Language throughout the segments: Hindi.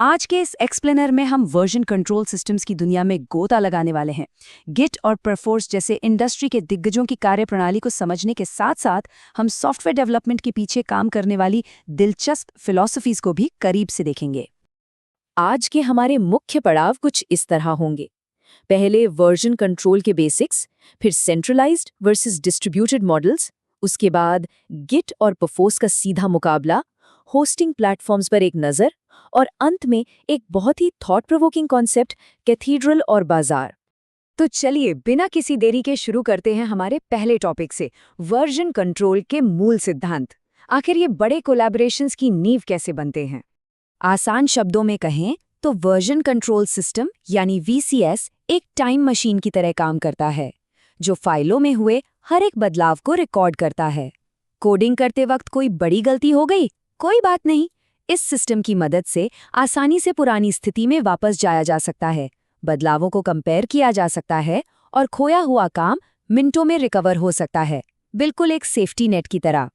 आज के इस एक्सप्लेनर में हम वर्जन कंट्रोल सिस्टम्स की दुनिया में गोता लगाने वाले हैं। गिट और परफोर्स जैसे इंडस्ट्री के दिग्गजों की कार्यप्रणाली को समझने के साथ साथ हम सॉफ्टवेयर डेवलपमेंट के पीछे काम करने वाली दिलचस्प फिलॉसफीज को भी करीब से देखेंगे। आज के हमारे मुख्य पड़ाव कुछ इस तरह होंगे। पहले वर्जन कंट्रोल के बेसिक्स, फिर सेंट्रलाइज्ड वर्सेस डिस्ट्रीब्यूटेड मॉडल्स, उसके बाद गिट और परफोर्स का सीधा मुकाबला, होस्टिंग प्लेटफॉर्म्स पर एक नज़र और अंत में एक बहुत ही थॉट प्रोवोकिंग कॉन्सेप्ट, कैथीड्रल और बाजार। तो चलिए बिना किसी देरी के शुरू करते हैं हमारे पहले टॉपिक से, वर्जन कंट्रोल के मूल सिद्धांत। आखिर ये बड़े कोलैबोरेशंस की नींव कैसे बनते हैं? आसान शब्दों में कहें तो वर्जन कंट्रोल सिस्टम यानी VCS एक टाइम मशीन की तरह काम करता है, जो फाइलों में हुए हर एक बदलाव को रिकॉर्ड करता है। कोडिंग करते वक्त कोई बड़ी गलती हो गई, कोई बात नहीं, इस सिस्टम की मदद से आसानी से पुरानी स्थिति में वापस जाया जा सकता है, बदलावों को कंपेयर किया जा सकता है और खोया हुआ काम मिनटों में रिकवर हो सकता है, बिल्कुल एक सेफ्टी नेट की तरह।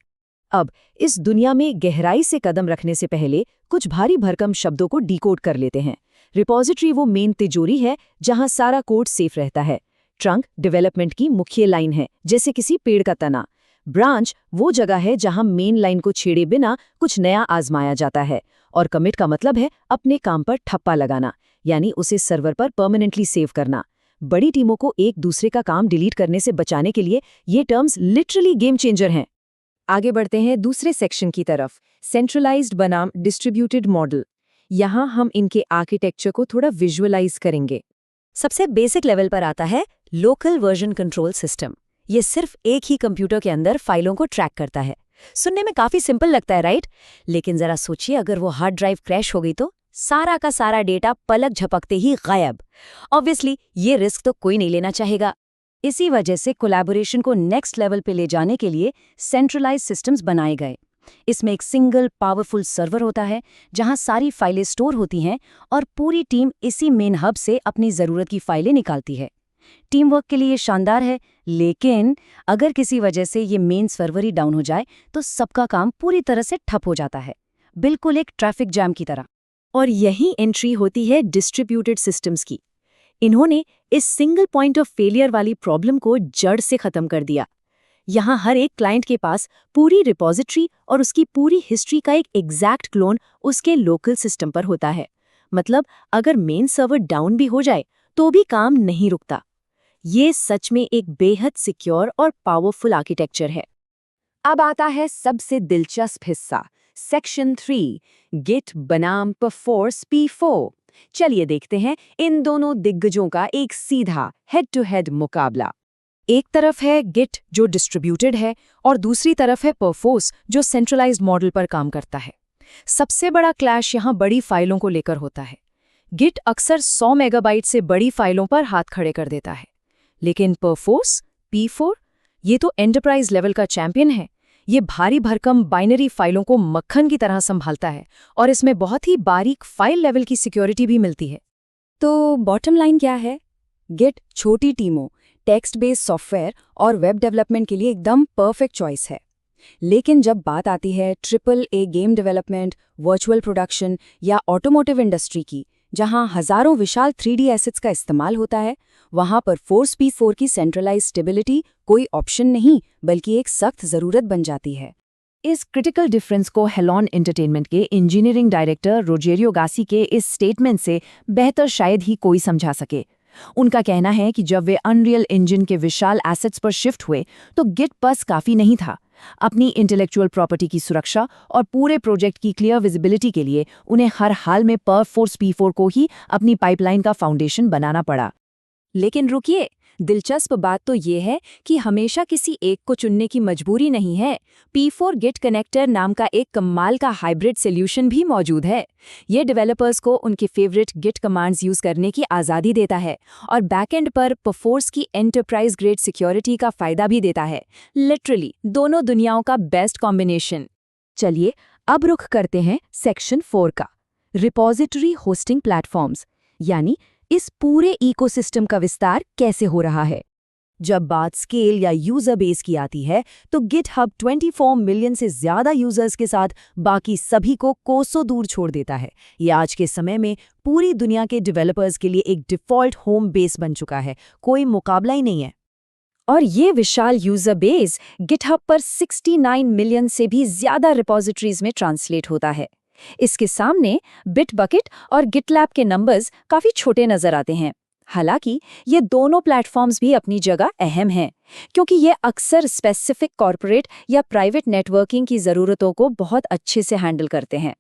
अब इस दुनिया में गहराई से कदम रखने से पहले कुछ भारी भरकम शब्दों को डिकोड कर लेते हैं। रिपॉजिटरी वो मेन तिजोरी है जहां सारा कोड सेफ रहता है। ट्रंक डेवलपमेंट की मुख्य लाइन है, जैसे किसी पेड़ का तना। ब्रांच वो जगह है जहां मेन लाइन को छेड़े बिना कुछ नया आजमाया जाता है। और कमिट का मतलब है अपने काम पर ठप्पा लगाना, यानी उसे सर्वर पर परमानेंटली सेव करना। बड़ी टीमों को एक दूसरे का काम डिलीट करने से बचाने के लिए ये टर्म्स लिटरली गेम चेंजर हैं। आगे बढ़ते हैं दूसरे सेक्शन की तरफ, सेंट्रलाइज्ड बनाम डिस्ट्रीब्यूटेड मॉडल। यहाँ हम इनके आर्किटेक्चर को थोड़ा विजुअलाइज करेंगे। सबसे बेसिक लेवल पर आता है लोकल वर्जन कंट्रोल सिस्टम। ये सिर्फ एक ही कंप्यूटर के अंदर फाइलों को ट्रैक करता है। सुनने में काफी सिंपल लगता है, राइट? लेकिन जरा सोचिए, अगर वो हार्ड ड्राइव क्रैश हो गई तो सारा का सारा डेटा पलक झपकते ही गायब। ऑब्वियसली ये रिस्क तो कोई नहीं लेना चाहेगा। इसी वजह से कोलैबोरेशन को नेक्स्ट लेवल पे ले जाने के लिए सेंट्रलाइज्ड सिस्टम्स बनाए गए। इसमें एक सिंगल पावरफुल सर्वर होता है जहां सारी फाइलें स्टोर होती हैं और पूरी टीम इसी मेन हब से अपनी ज़रूरत की फाइलें निकालती है। टीम वर्क के लिए ये शानदार है, लेकिन अगर किसी वजह से ये मेन सर्वर ही डाउन हो जाए तो सबका काम पूरी तरह से ठप हो जाता है, बिल्कुल एक ट्रैफिक जैम की तरह। और यही एंट्री होती है डिस्ट्रीब्यूटेड सिस्टम्स की। इन्होंने इस सिंगल पॉइंट ऑफ फेलियर वाली प्रॉब्लम को जड़ से खत्म कर दिया। यहाँ हर एक क्लाइंट के पास पूरी रिपॉजिटरी और उसकी पूरी हिस्ट्री का एक एग्जैक्ट क्लोन उसके लोकल सिस्टम पर होता है। मतलब अगर मेन सर्वर डाउन भी हो जाए तो भी काम नहीं रुकता। ये सच में एक बेहद सिक्योर और पावरफुल आर्किटेक्चर है। अब आता है सबसे दिलचस्प हिस्सा, सेक्शन 3, गिट बनाम परफोर्स P4। चलिए देखते हैं इन दोनों दिग्गजों का एक सीधा हेड टू हेड मुकाबला। एक तरफ है गिट जो डिस्ट्रीब्यूटेड है और दूसरी तरफ है परफोर्स जो सेंट्रलाइज्ड मॉडल पर काम करता है। सबसे बड़ा क्लैश यहाँ बड़ी फाइलों को लेकर होता है। गिट अक्सर 100 मेगाबाइट से बड़ी फाइलों पर हाथ खड़े कर देता है, लेकिन परफोर्स P4 ये तो एंटरप्राइज लेवल का चैंपियन है। ये भारी भरकम बाइनरी फाइलों को मक्खन की तरह संभालता है और इसमें बहुत ही बारीक फाइल लेवल की सिक्योरिटी भी मिलती है। तो बॉटम लाइन क्या है? गिट छोटी टीमों, टेक्स्ट बेस्ड सॉफ्टवेयर और वेब डेवलपमेंट के लिए एकदम परफेक्ट चॉइस है। लेकिन जब बात आती है AAA game development, virtual production या ऑटोमोटिव इंडस्ट्री की, जहां हजारों विशाल 3D एसेट्स का इस्तेमाल होता है, वहां पर परफोर्स P4 की सेंट्रलाइज स्टेबिलिटी कोई ऑप्शन नहीं बल्कि एक सख्त जरूरत बन जाती है। इस क्रिटिकल डिफरेंस को हेलॉन एंटरटेनमेंट के इंजीनियरिंग डायरेक्टर रोजेरियो गासी के इस स्टेटमेंट से बेहतर शायद ही कोई समझा सके। उनका कहना है कि जब वे अनरियल इंजन के विशाल एसेट्स पर शिफ्ट हुए तो गिट बस काफी नहीं था। अपनी इंटेलेक्चुअल प्रॉपर्टी की सुरक्षा और पूरे प्रोजेक्ट की क्लियर विजिबिलिटी के लिए उन्हें हर हाल में परफोर्स P4 को ही अपनी पाइपलाइन का फाउंडेशन बनाना पड़ा। लेकिन रुकिए, दिलचस्प बात तो ये है कि हमेशा किसी एक को चुनने की मजबूरी नहीं है। P4 गिट कनेक्टर नाम का एक कमाल का हाइब्रिड सॉल्यूशन भी मौजूद है। ये डेवलपर्स को उनके फेवरेट गिट कमांड्स यूज करने की आज़ादी देता है और बैकएंड पर परफोर्स की एंटरप्राइज ग्रेड सिक्योरिटी का फायदा भी देता है। लिटरली दोनों दुनियाओं का बेस्ट कॉम्बिनेशन। चलिए अब रुख करते हैं सेक्शन 4 का, रिपॉजिटरी होस्टिंग प्लेटफॉर्म्स, यानी इस पूरे इकोसिस्टम का विस्तार कैसे हो रहा है। जब बात स्केल या यूजर बेस की आती है तो गिटहब 24 मिलियन से ज्यादा यूजर्स के साथ बाकी सभी को कोसों दूर छोड़ देता है। ये आज के समय में पूरी दुनिया के डेवलपर्स के लिए एक डिफ़ॉल्ट होम बेस बन चुका है, कोई मुकाबला ही नहीं है। और ये विशाल यूजर बेस गिटहब पर 69 मिलियन से भी ज्यादा रिपोजिटरीज में ट्रांसलेट होता है। इसके सामने बिटबकेट और गिटलैब के नंबर्स काफी छोटे नजर आते हैं। हालांकि ये दोनों प्लेटफॉर्म्स भी अपनी जगह अहम हैं, क्योंकि ये अक्सर स्पेसिफिक कॉर्पोरेट या प्राइवेट नेटवर्किंग की ज़रूरतों को बहुत अच्छे से हैंडल करते हैं।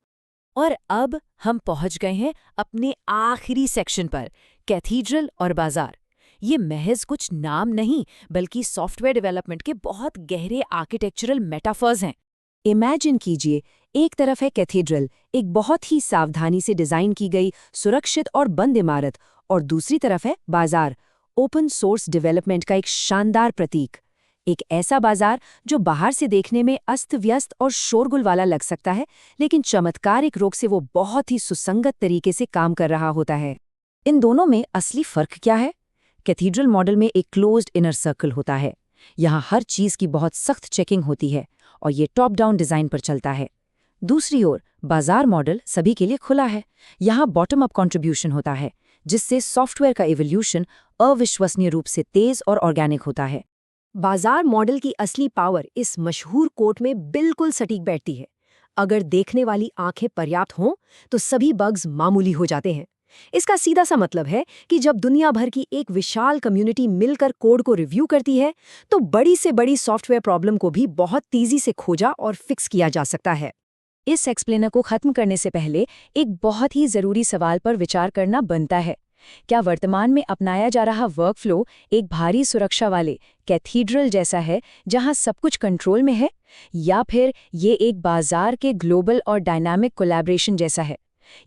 और अब हम पहुंच गए हैं अपने आखिरी सेक्शन पर, कैथीड्रल और बाजार। ये महज कुछ नाम नहीं, बल्कि सॉफ्टवेयर डेवलपमेंट के बहुत गहरे आर्किटेक्चरल मेटाफर्स हैं। इमेजिन कीजिए, एक तरफ है कैथीड्रल, एक बहुत ही सावधानी से डिजाइन की गई सुरक्षित और बंद इमारत, और दूसरी तरफ है बाजार, ओपन सोर्स डेवलपमेंट का एक शानदार प्रतीक। एक ऐसा बाजार जो बाहर से देखने में अस्त व्यस्त और शोरगुल वाला लग सकता है, लेकिन चमत्कारिक रूप से वो बहुत ही सुसंगत तरीके से काम कर रहा होता है। इन दोनों में असली फर्क क्या है? कैथीड्रल मॉडल में एक क्लोज्ड इनर सर्कल होता है। यहाँ हर चीज़ की बहुत सख्त चेकिंग होती है और ये टॉप डाउन डिज़ाइन पर चलता है। दूसरी ओर बाजार मॉडल सभी के लिए खुला है। यहाँ बॉटम अप कंट्रीब्यूशन होता है, जिससे सॉफ्टवेयर का इवोल्यूशन अविश्वसनीय रूप से तेज और ऑर्गेनिक होता है। बाजार मॉडल की असली पावर इस मशहूर कोट में बिल्कुल सटीक बैठती है। अगर देखने वाली आंखें पर्याप्त हों तो सभी बग्स मामूली हो जाते हैं। इसका सीधा सा मतलब है कि जब दुनिया भर की एक विशाल कम्युनिटी मिलकर कोड को रिव्यू करती है, तो बड़ी से बड़ी सॉफ्टवेयर प्रॉब्लम को भी बहुत तेजी से खोजा और फिक्स किया जा सकता है। इस एक्सप्लेनर को खत्म करने से पहले एक बहुत ही जरूरी सवाल पर विचार करना बनता है। क्या वर्तमान में अपनाया जा रहा वर्कफ्लो एक भारी सुरक्षा वाले कैथीड्रल जैसा है, जहां सब कुछ कंट्रोल में है, या फिर ये एक बाजार के ग्लोबल और डायनामिक कोलैबोरेशन जैसा है?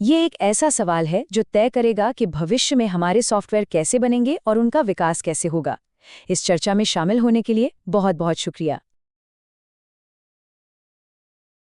ये एक ऐसा सवाल है जो तय करेगा कि भविष्य में हमारे सॉफ्टवेयर कैसे बनेंगे और उनका विकास कैसे होगा। इस चर्चा में शामिल होने के लिए बहुत बहुत शुक्रिया।